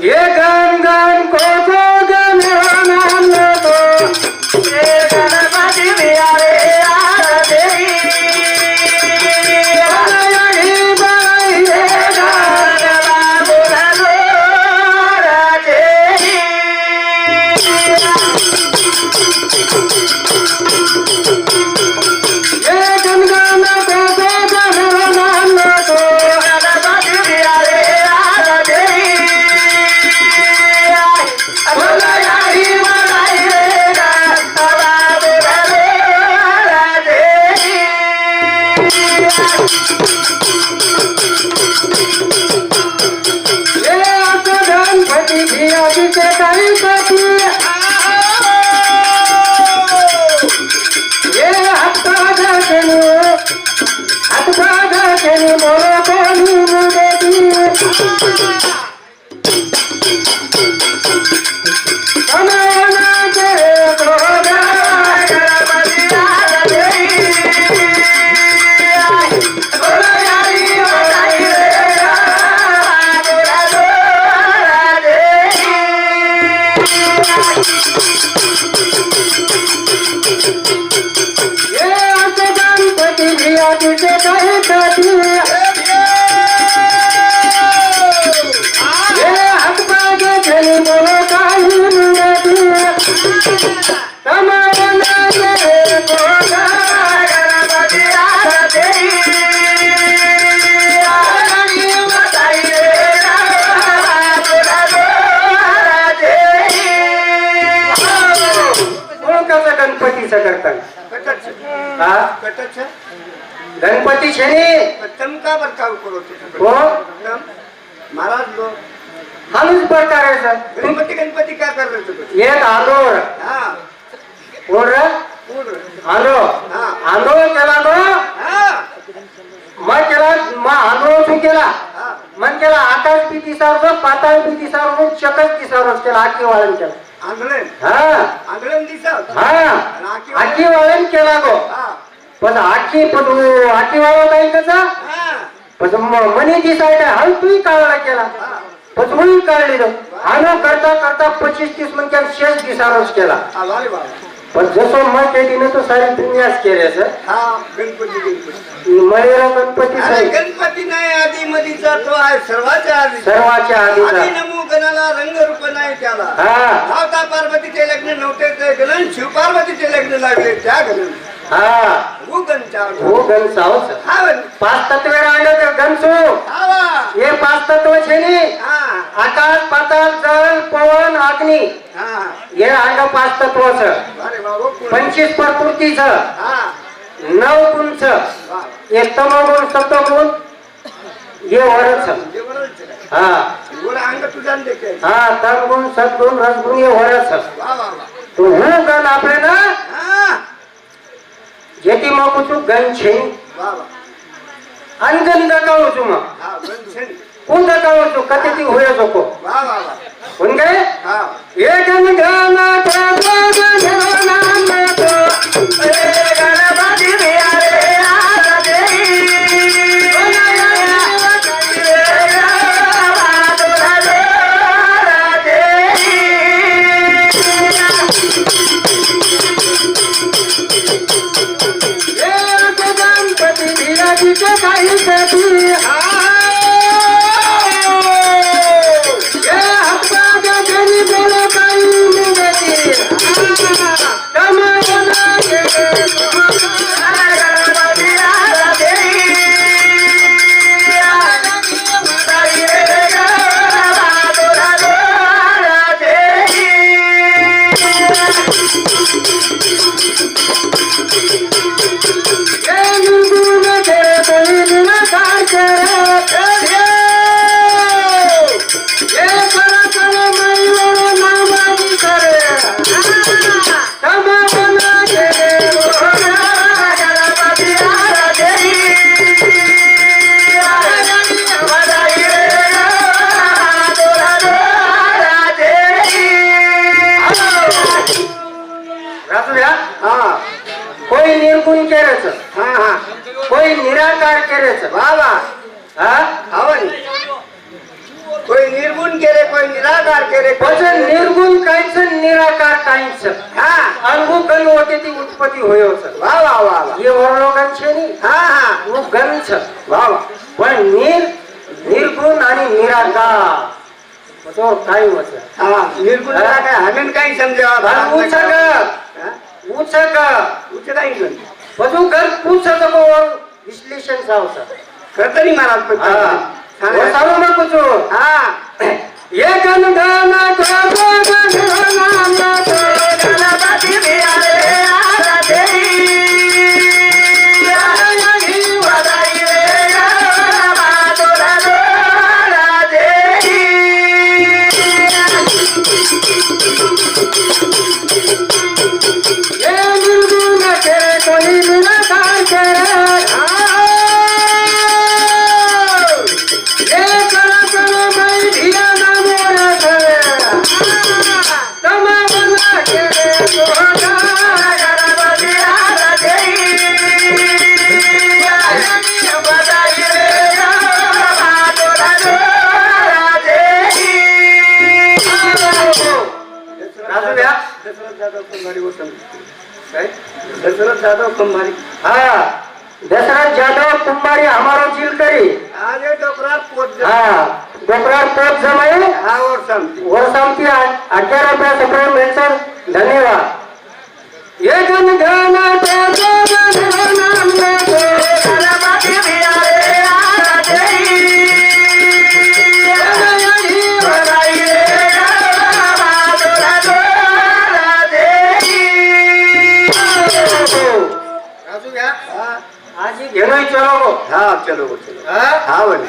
ये गण गण को गण तो ये गणपति बिहारे आरती गणपति तम का बरकाव करो हो महाराज लो हालूच प्रकार आहे सर. गणपती गणपती काय करत एक आंदोळ हा कोण रे आंदोळ आंदोळ केला नो मग केला मग आंदोळ तू केला मग केला आकाश बी दिसार पाताळ बी दिसार चकच दिसार केला आखी वाळण केला आंदोलन हा आंदोलन दिसा हा आखी वाळण केला गो पण आखी पण आखी वाळव काय कसा पण मनी दिसायला हल तूही काळा केला पण मुळी काढली आनो करता करता 25-30 म्हणजे शेष दिसारोच केला पण जसं मग केली ना तो सारी दुनियाच केली सर. हा गणपती गणपती मळेरा गणपती गणपती नाही आधी मधीचा तो आहे सर्वाच्या आधी नमो गणाला रंगरूप नाही त्याला धावता पार्वतीचे लग्न नव्हते ते गणन शिव पार्वतीचे लग्न लागले त्या गणन गण सावच पाच तत्व राहिले गणसो हे पाच तत्व छे आकाश पाताळ जल पवन अग्नी हे अंग पाच तत्व 25 प्रकृतीच 9 गुणच एक तमगुण सत्वगुण हे वरच तमगुण सद्गुण रसगुण हे वरच तो हूँ गण आपले ना जेती मग तू गण छे अनगन दकाव तू मग कोण दकाव तू कते ती होय जको कोण गए ये गण गाना गणपती बिहारे कोई निर्गुण करायचं कोई निराकार करायचं बाबा हा कोई निर्गुण निर्गुण केले कोणी निराकार केले પછી નિર્ગુણ કાંઈ છે નિરાકાર કાંઈ છે हा અનગુ ગન હોતે તી ઉત્પત્તિ હોયો છે वा वा वा वा એ વર્ણોગન છે ની हा हा હું ગન છે वा वा પણ નિર્ગુણ અને નિરાકાર તો કાંઈ છે हा निर्गुण काय हमेन काही समजावा ઉછક उच्च काही नाही બધું ઘર પૂછે તો વિશ્લેષણ આવશે करतरी महाराज पण હા सांगा. સારું માં પૂછો हा ये गण गाना गोगो गणना गणपति बिहारे आरती याही वदाई रे माधुर राजे ये निर्गुण के कोई निराकार के ये कर कर मैं धिया ना मोरा करे तमा बना के सोना गणपति आरती याही वदाई रे माधुर राजे राजू भैया दशरथ जाधव कुंभारी वो समझ दशरथ जाधव कुंभारी हाँ दशरथ जाधव कुंभारी हमारो जिल करी आज ये डोकरात पोच हाँ डोकरार पोच जमाए हा और समझ वर सामती 11 रुपया सप्रे मेंशन धन्यवाद ये गण गाना तो नाम में तो गणपति बिहारे आरती याही वदाई रे माधुर राजे राजू क्या आज ही घेनो चलो हा चलो चलो हाँ हा बने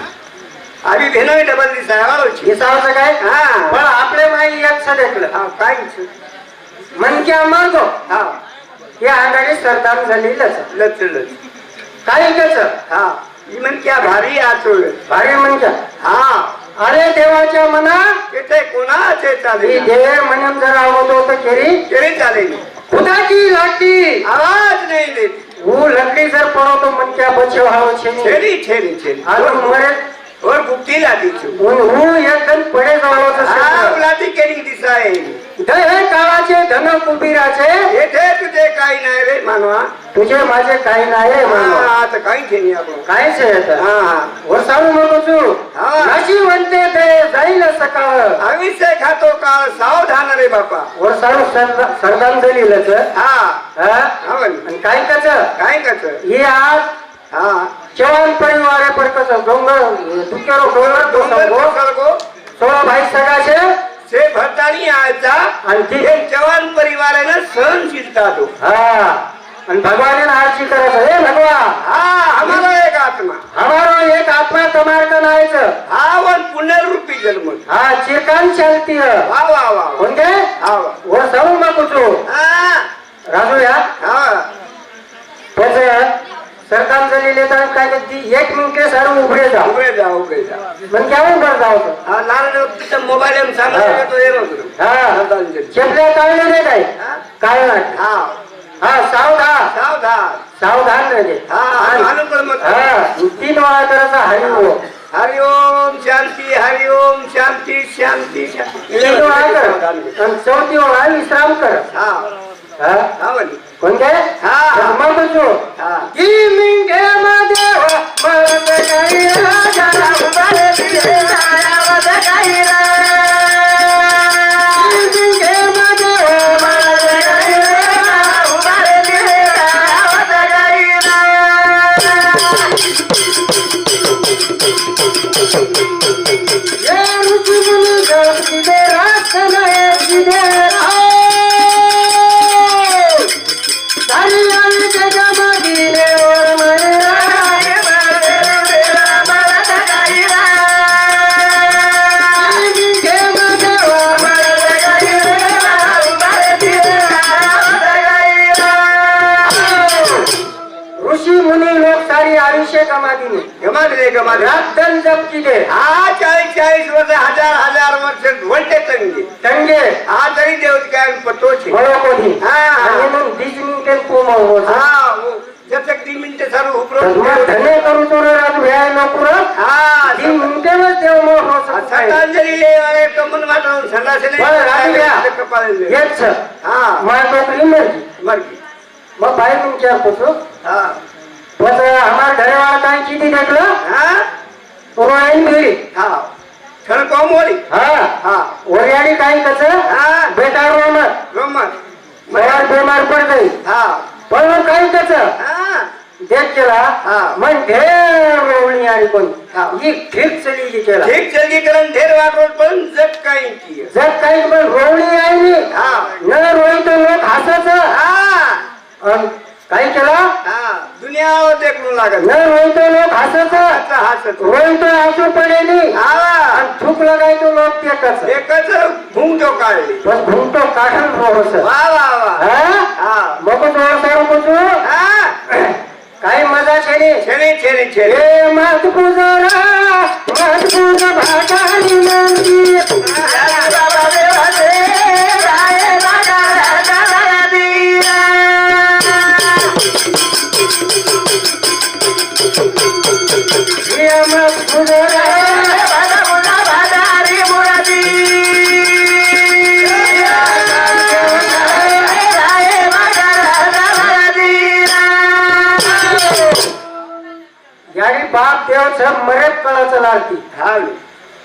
आधी भेनो डबल दिसाय वाळोची हिसाबाचं काय हा पण आपले माई एक सडेकलं हा काय मन क्या मार्गो हा या आघाडी सरदार झालेलंच लच लच काय कच हा इमन क्या भारी आचोळ भारी मन क्या हा अरे देवाच्या मना येते कोणाचे ही चालेल देव म्हणून जर आवडतो तर केरी तरी चालेल खुदा की लाटी आवाज नाही देत वो लकड़ी जर पड़ो तो मन क्या बच्चो हाव छे छेरी छेरी छेरी आलो मरे और गुप्ती लाती छु उन वो एकदम पडे जावलो तो हा लाती केली दिसाय दे काळाचे धन कुबीराचे येथे तुझे काही नाही रे मानवा तुझे माझे काही नाही म्हणून हा आता काही घेणी आपण काय छे आता हा वसाळू नको छु हा. नाची म्हणते ते जाईल सकाळ आयुष्य खातो काळ सावधान रे बापा वसाळू श्रद्धांजलीलच हा हा हा बन आणि काय कच काय कच हे आज हा चव्हाण परिवार पर कस डोंगर दुकेरो डोंगर तो डोंगर संगो सरगो 16 भाई सगाचे से भरतानी आयचा आणखी हे जवान परिवाराने सहनशीलता दो हा आणि भगवान आरती करायचं हे भगवान हा हमारा एक आत्मा हमारो एक आत्मा तुम्हारे का नायच हा वन पुनर्रूपी जन्म हा चिरकान चलती है वा वा वा कोणते हा वा वो सारू मको छु हा राजू या हा पछ श्रद्धांजली लेता काय की 1 मिनिट सारू उभे जा उभे जा मन क्या उभं जाव हा नारायण तिचा मोबाईल एम सांगितलं तो येतो हा श्रद्धांजली चपल्या काढले रे काय हा काय हा हा सावधान सावधान सावधान रे हा अनुकूल मत हा 3 वेळा करायचा हरी हो हरिओम शांती हरिओम शांती शांती शांती 3 वेळा कर आणि 4थी वेळा विश्राम कर हा हा हा बनी कोणते हा मग बसो हा की मिंगे मध्ये मरत काही राजा उभारे दिले आवाज काही रा मिंगे मध्ये मरत काही उभारे दिले आवाज काही रा ये रुचि मुनि गप्पी दे रात नये जिदे ऋषी मुनी लोक सारी आयुष्य गमाले रातन जप किदे हा 40 वर्ष हजार वर्ष घोलते तंगे हा तरी देव काय पतो छे बळो कोणी हा. आणि मग 20 मिनिटे कोम हो हा जब तक 3 मिनिट सारू उपरो मग धन्य करू तो रे राजू ह्या नोकरच हा ती मुंटेवच देव मोह होत सकाळी कमन वाटून संडासने हेच हा माझ नोकरी मर्जी मर्जी मग बाहेर विचार करतो हा बस हमार घरे वाला काय किती देखलं हा रोयन भी हा क्षण कोमोरी हा हा ओरियाडी काय कस हा बेटा रोमर रोमन मला बीमार पड गई हा पण मग काय कस हा देख केला हा. मग ढेर रोवणी आली कोण हा. ही ठीक चली की केला ठीक चलगी करण ढेर वाटोर पण जग काही की जग काही पण रोवणी आली हा न रोई तो लोक हसत हा काय केला हा दुनिया देखून लागत न रोई तो लोक हसत आता हसत रोई तो हसू पडेली हा आणि थूक लगाय तो लोक देखच एकच भूंगतो काढली बस घुमतो काढून रोहस वा वा वा हा मग जोर सारू कुठू हा काय मजा छेनी छेने छेने छेने हे मात पूजरा मात पूज भाटाली नंदी बाबा देवा दे राय बाबा राजा दिया हे मात पूजरा बाबा मुला बादारी मुरादी राय बाबा राजा दिया यारी बाप देव सब मरेत कळाचं लाडती हा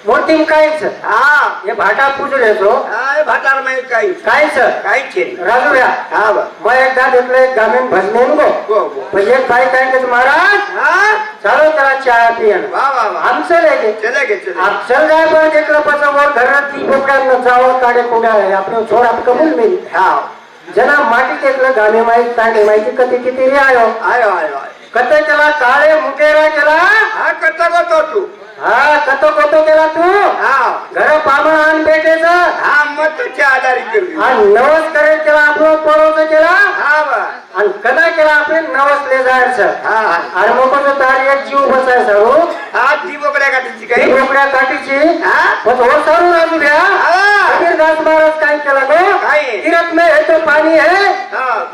मोठीम काहीच हा हे भाटा पूजले तो काय भाटार माहित काही काहीच काही छेने राजू या हा बा मग एकदा घेतलं एक गामीन भजनेन गो गो गो पण एक बाई काय कहते महाराज हा चालो त्याला चहा पियन वा वा वा आमचं लेके चले गे चले आप चल जाय पण देखलं पचा वर घरात ती बोकड्यानं जावं काढे कुड्या आहे आपलं छोड आप कबूल मिळेल हा जना माटी देखलं गाणे माहिती ताणे माहिती कधी किती रे आयो आयो आयो कते केला काळे मुकेरा केला हा कसा होतो तू हा कतो कतो केला तू हा घर पामा आण बेटेच हा मतच्या आधारी केली आणि नवस करे केला आपलं परोच केला हा बा आणि कदा केला आपले नवसले जायचं हा आणि मग तार एक जीव बसायचा हो हा ती बोकड्या काटायची ती काही बोकड्या काठीची हा बस हो सारू राजू घ्या हा कबीरदास महाराज काय केला गो काय? तीरथ में है तो पानी है हा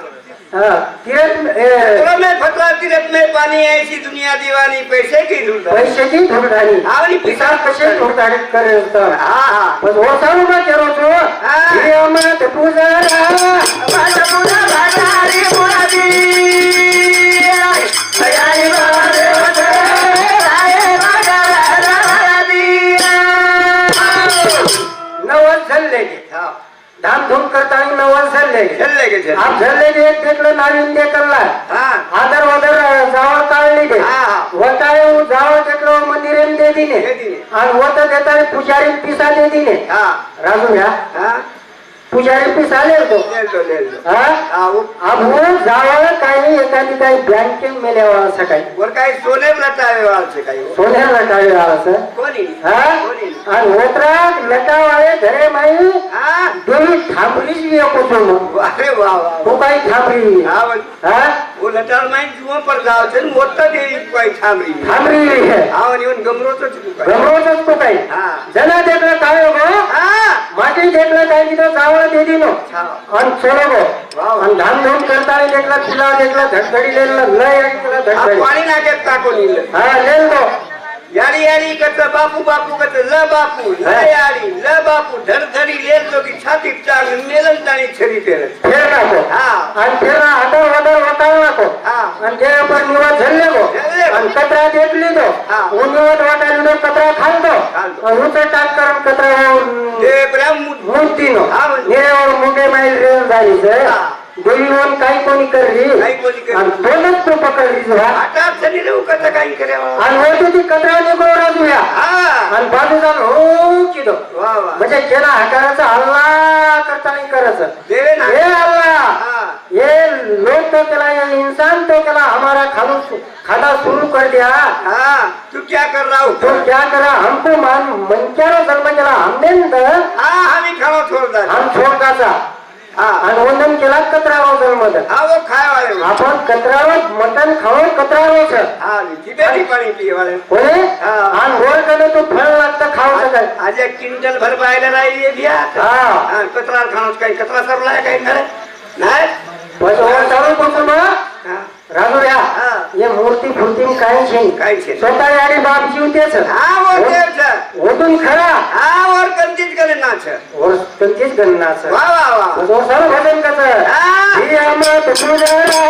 हाँ, तीरथ में तुला मैं फतवा तीरथ में पानी ऐसी दुनिया दीवानी पैसे की धूल पैसे की धुडधाणी आवडी पिसाळ कसे धुडधाणी करे हा हा बस हो सारू ना केलो तो हा. हे अमत पुजारा भाषा पुन्हा भाषारी मुरादी अयाई बाबा देवा दे राय बाबा राजा दिया नवस झल्ले गे हा धामधूम करता नवस झल्ले गे चल लेके चल आप झल्ले गे एक देखलं नाविन देखला हा आदर वदर जावळ काढली दे हा. वताय जावळ देखलं मंदिरेन दे दिने दे दिने. आणि वत देताय पुजारी पिसा दे दिने हा राजू घ्या हा पुजारी पिसा ले तो ले लो हा हा अब वो जावळ काही एखादी काही बँके मेल्यावर असं काही वर काही सोने लटावे वाळचे काही सोन्याला काय असं कोणी हा कोणी आणि ओतरात लटावाळे घरे माई हा देवी थांबलीच मी कुटुंब अरे वा वा तू काही थांबली हा बोल हा वो लटार माई जुआ पर जाव छे मोटा देवी कोई थांबरी थांबली है हा निवन गमरोच चुका गमरोच तो काही हा जना देखलं काय हो हा माटी देखलं काय की तो जावळ दे दिनो हा आणि चलो गो वाव. आणि धामधूम करता देखलं तुला देखलं धडधडी लेलं लय ऐकलं हा धडधडी पाणी नाक्यात टाकून येईल हा लेल तो यारी यारी कच बापू बापू कच ल बापू ल यारी ल बापू धडधडी लेल तो की छाती चांग मेलन ताणी छरी पेरत फेर नाको हा आणि फेर आदर वदर वटाळ नाको हा आणि ते पण निवड झल्ले गो झल्ले गो. आणि कचरा देखली तो हा. निवड वाटायला तो कचरा खालतो खालतो. आणि उचल टाक करून कचरा ते प्रेम मूर्ती नो हा, म्हणजे. निरेवर मुंगे माईल रेल झाली हा. देवीवर काही कोणी करली काही कोणी करली. आणि दोनच तो पकडली तुला आता शनी रे कस काही करे आणि वरती ती कचरा निघून राजूया हा आणि बाजूचा हो की तो वा वा म्हणजे केला हाताळाचा हल्ला करता नाही करायचं देवे ना हे अल्लाह हा ये लोग तो केला ये इंसान तो केला हमारा खाना शुरू कर दिया हा तू क्या कर रहा हो तो क्या करा हमको मान मनक्यारो जन्म केला हमने न द, हा आम्ही खावा छोड़ हम छोडकाचा हा आणि वंदन केला कचरावर जन्म द. हा वो खाय वाले हो. आपण कचरावर मटण खाऊन कचरावर हा जिबेची पाणी पिये वाले होय हा. आणि वर कडे तो फळ लागतं खाऊ शकत आज एक क्विंटल भर पाहायला राहिली बिया हा कचरा खाणं काही कचरा सरलाय काही खरं नाही पण वर चालू बसून हा. राजुऱ्या हा. ये मूर्ती फुर्ती काही काहीच नाही. स्वतः आणि बाप जीवतेच हा वर देवच ओतून खरा हा वर कंचित करे नाच और त्यांचीच गणनाच वा वा वा सर्व भजन कसं हा. ही अमृत पूजरा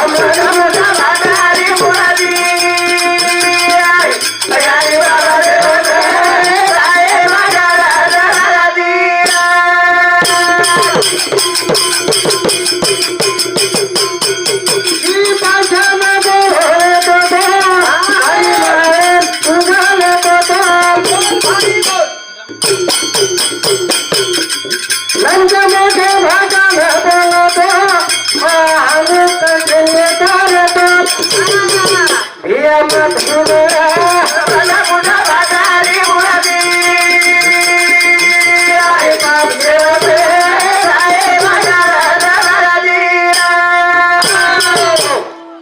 अमृत भागारी मुरारी लगारी बाबा रे राय भागारा राधी ही पाषाण बोले तो हरी मारे तुझाले तो नंद मोठे भागान बोलतो महामुख जन्य करतो ही अमृत पूजरा भागारी मुरारी आहे बाप देव राय भागारा राधी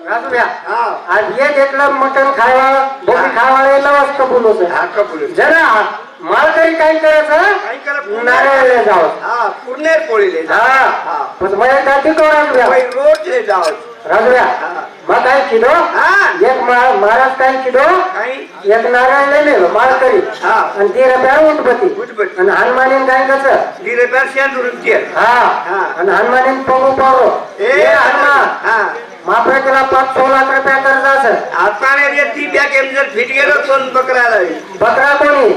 राजुऱ्या हा आज ये घेतलं मटण खावा बोटी खावा लवच कबूल होत हा कपूर जरा मालकरी काय करायचं काय करा नारळाला जावं हा पूर्णेर पोळीले हा पण मला जाती तो राजुऱ्या रोज ले जाव राजुऱ्या हा मग काय किलो हा एक महाराज काय किलो काही एक नारळ लय मालकरी हा आणि 13 रुपया उठपती उठपती. आणि हनुमानीन काय कसं गिरे पैसे दुरुस्ती हा हा. आणि हनुमानीन पगू पावरो ए हनुमान हा मापरे त्याला 5-6 लाख रुपया कर्ज असं आपणे रे ती बॅग एम जर फिट गेलो कोण बकराला बकरा कोणी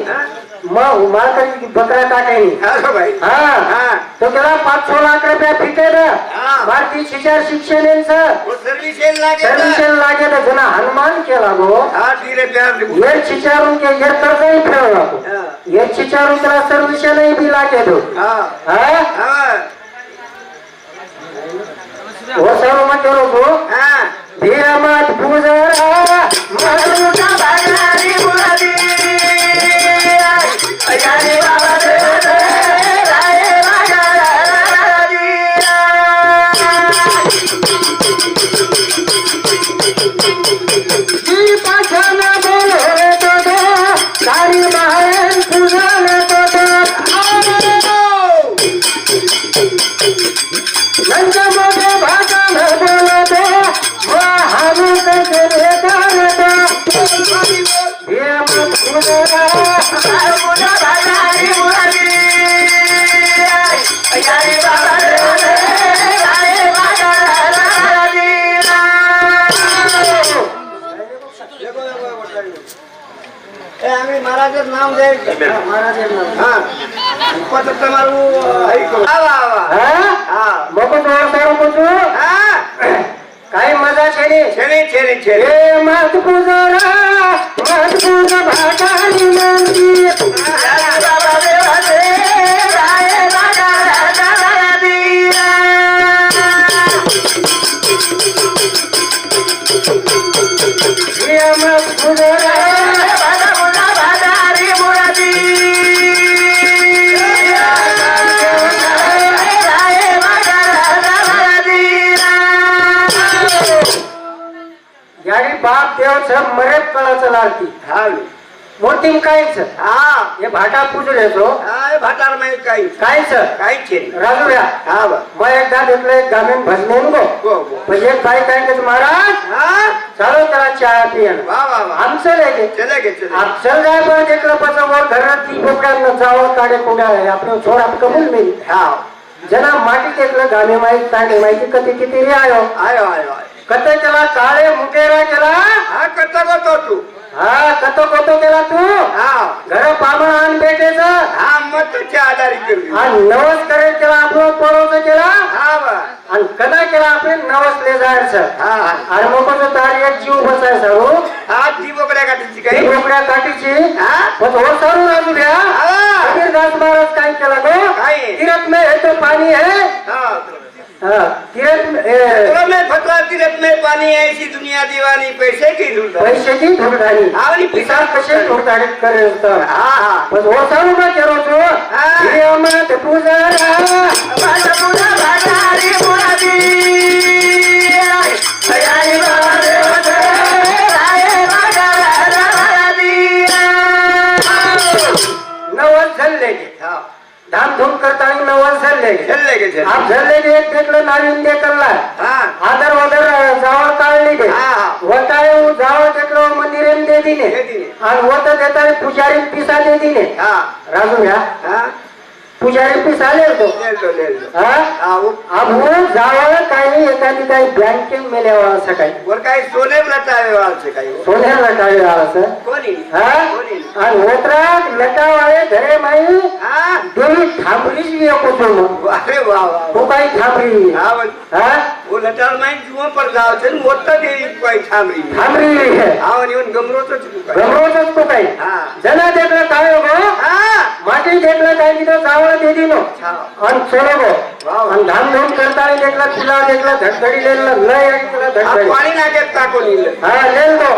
मग मालकरी बकरा टाकायनी हा भाई हा हा तो त्याला 5-6 लाख रुपया फिटे ना हा. भारतीय शिचार शिक्षण यांचं वो सर्विस येईल लागे सर्विशन लागे तर जण हनुमान केला गो हा गिरे प्यार ये चिचारून के ये कर्जही फेडला तो हा ये चिचारून त्याला सर्विशनही बी लागे तो हा हा हा वो सर्व मग केलो तो हा धीरमत पूजरा मरुका भागारी मुरारी अयारी बाबा रे राय भागारा राधी जी पाषाण बोले तो सारी महान पूजले तो नंद मोठे भागान बोलतो महामुख जन्य करतो हे मत पूजरा मरुका भागारी मुरारी अयारी बाबा रे राय भागारा राधी आम्ही महाराजच नाव द्यायचं महाराज हा पद તમારું ऐकू आवा आवा हा मग सर्व पूजू हा काही मजा छेनी छेने छेने छेने हे मत पूजरा मत पूज भागानी मंदिर बाबा देवा रे राय भागारा राधी हे मत पूजरा बाबा मुला भागारी मुरादी राय भागारा राधी याडी बाप देव सब मरेत कळाचं लालती हा मोठीम कायच हा हे भाटा पूजले तो हा भाटार माहित काही कायच काही छेने राजुऱ्या हा बा मग एकदा घेतलं एक गामीन भजनेन गो गो गो म्हणजे एक बाई काय कहते महाराज हा चालो त्याला चहा पियन वा वा वा आमचं लेके चले गे चले आप चल जाए पर देखलं पचं वर घरात ती बोकड्यानं जावं काढे कुड्या आपण छोड आप कबूल मिळी हा जना माटी देखलं गामी माहिती तांडे माहिती कधी किती रे आयो आयो आयो आयो कते केला काळे मुकेरा केला हा करता गो तू हा कतो कतो केला तू हा घर पामण आण भेटेच हा मतच्या आधारी करली आणि नवस करे केला आपण पळवचं केला हा बा आणि कदा केला आपण नवसले जायचं हा आणि मग तारी एक जीव बसायचा हो हा ती बोकड्या काढायची ती काही बोकड्या काठीची हा पण हो सारू राजू द्या हा कबीरदास महाराज काय केला गो काय? तीरथ में है तो पानी है हा हाँ, तीरथ में तुला में फतवा तीरथ में पानी ऐसी दुनिया दीवानी पैसे की ढूंढ पैशाची धुडधाणी आवडी पिसा कसे धुडधाणी करेल तर हा हा पण हो सारू ना केलो तो हा. हे अमृत पूजरा बाजा पुरा भागारी मुरादी अयारी बाबा देवा राय भागारा राधी नवस झल्ले हा धामधूम करताना नवस झल्ले चल ले गे चल आप झल्ले एक देखलं नाविन दे करला हा आदर वदर जावळ काढले चालली दे हा. वताळे जावं घेतलं मंदिरेन दे दिने दे दिने. आणि वत देताळे पुजारी पिसा दे दिने हा राजू घ्या हा पुजारी पिसा लेतो लेलो हा आहो आपण जावं काही एखादी काही बँकेत मेल्यावर सकाळी वर काही सोने लटावे काही हो. सोन्याला टाळी असं कोणी हा कोणी आणि ओतरात लटावाळे घरे माई हा देवी थांबलीच बी एको मग अरे वा वा तू काही थांबली हा बोल हा वो लटार माई जुआ पर जाव છે ને મોટા દેવી કોઈ થાંભરી थांबली આવો ને એવું ગમરો તો ચૂક કોઈ गमवतच तू काही हा जना देखलं काय हो गं? हा माटी देखलं काय तिथं जावळ दे दिनो छाव आणि सोडो गो वाव. आणि धामधूम करता देखलं तुला देखलं धडधडी लेलं लय ऐकलं આ धडधडी પાણી નાખે તાકો ની લે हा लेल तो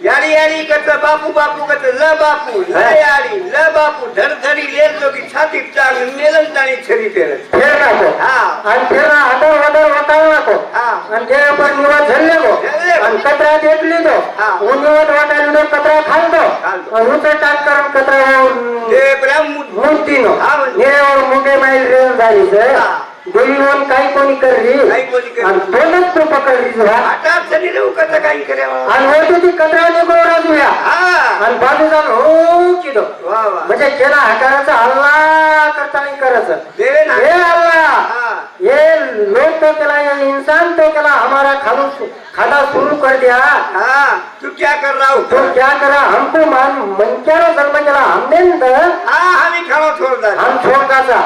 यारी यारी करता बापू बापू करता ल बापू ल यारी ल बापू धडधडी ले तो की छाती टांग मेलन टाणी छरी फेरत फेर टाको हा आणि फेरा हातावर वदर वटाळ नको हा आणि जे पर निवड झल्ले गो झल्ले गो. आणि कचरा देखली तो हा. निवड वाटायला तो कचरा खालतो खालतो. आणि उचल टाक करून कचरा ते प्रेम मूर्ती नो हा म्हणजे. निरेवर मुंगे माईल रेल झाली हा. देवी होऊन काही कोणी करली काही कोणी करली. आणि दोनच तू पकडलीस बा. आता छरी रे कथा काही करावा आणि होती ती कचरा निघो राजूया हा आणि बाजूचा हो किलो वा वा म्हणजे केला हाकाराचा हल्ला करता नाही करायचं देवे ना हे अल्लाह हा ये लोग तो केला ये इंसान तो केला हमारा खाना शुरू कर दिया हा तू क्या कर रहा हो तो क्या करा हमको मान मनक्यारो जन्म केला हमने हा आम्ही खावा थोडा हम छोडकाचा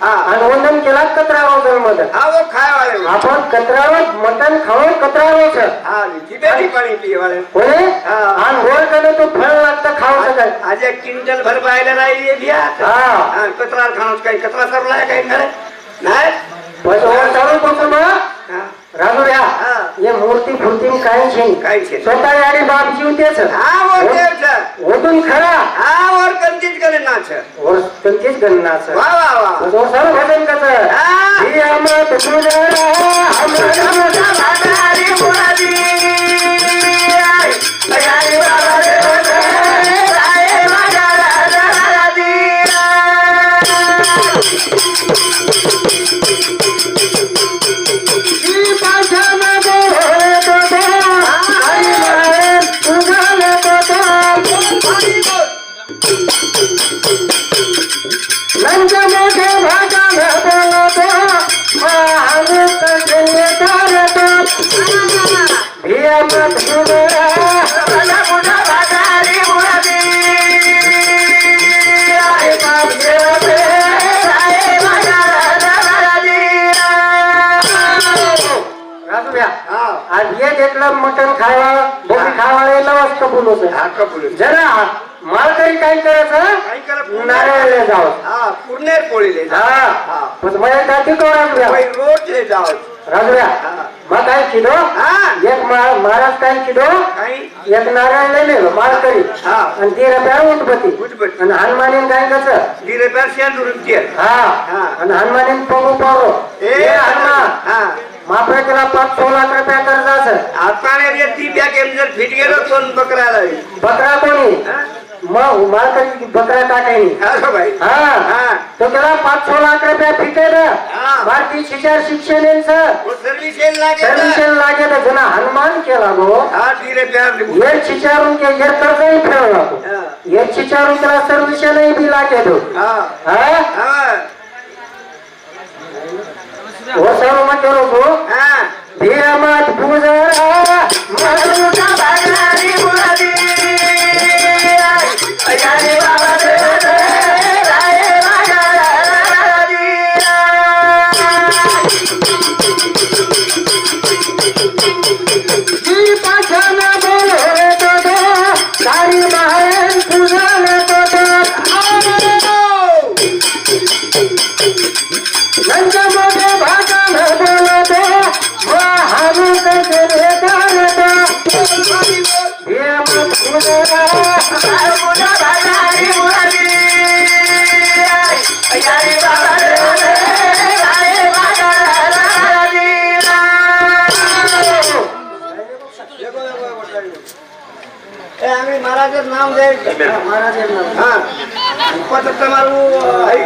हा आणि वंदन केला कचरावर जन्म हा वो खाय वाले आपण कचरावर मटण खाऊन कचरावर हा जिबेची पाणी पिये वाले कोणी हा. आणि वर कडे तो फळ लागतं खाऊ शकत आज एक क्विंटल भर पाहायला राहिली बिया हा कचरा खाणं काही कचरा सरलाय काही खरं नाही बस वर चालू करतो मग हा. राजूया हा. ये मूर्ती फुर्ती काही छे काही छे. स्वतः आणि बाप जीव तेच हा वो देवच ओतून खरा हा वर कंतीच करे नाच वर त्यांचीच गणनाच वा वा वा जो सर्व भजन कसं हा. ही अमत तुझरा अमत भागारी मुरादी तयारी बाबा रे राय माझा राजा ही पाछान बोले तो आई मारे तुझाले तो लंच मोठे भागान बोलतो महान कसे करतो ही अमत तुझरा भागारी मुरादी आई बाप देव राय माझा राजूया हा आज ये देखलं मटण खावा बोली खावा लवस कबूल होत हा कबूल जरा मालकरी काय करायचं काही करत नारळले जाव हा पूर्णेर पोळीले हा पण माझ्या जाती को राजूया रोज ले जाव राजूया हा मग काय किलो हा एक महाराज काय किलो काही एक नारळ लय मालकरी हा आणि 13 रुपया उठपती उठपती. आणि हनुमानीन काय कसं धीरे पैर शेंदूर केर हा हा. आणि हनुमानीन पगू पारो ए हनुमान हा मापे केला 5-6 लाख रुपया कर्ज असं आताने रे ती बॅग एम जर फिट गेलो तो बकराला बकरा कोणी मग मालकरी बकरा टाकायनी हा भाई हा हा तो त्याला 5-6 लाख रुपया फिटेल हा. भारतीय शिक्षण यांचं वो सर्विस येईल लागे सर्विसेल लागेल जना हनुमान केला गो हा धीरे पैर ये चिचारून के ये कर्जही फेडला तो हा ये चिचारून त्याला सर्विसेलही बी लागेल हा हा हा हो सर्व मत करो तो हा धीरा मत पूजरा मधुचा भागारी मुरादी अयारी बाबा रे राय माझा राजी जी पाछान बोले तो सारी माहेर पूजले तो लंच मोठे भागान बोलतो महान कसे करतो हे मत पूजरा मधुचा भागारी मुरादी अयारी बाबा रे राय माझा राजी आम्ही महाराजच नाव द्यायचं महाराज હા તમારું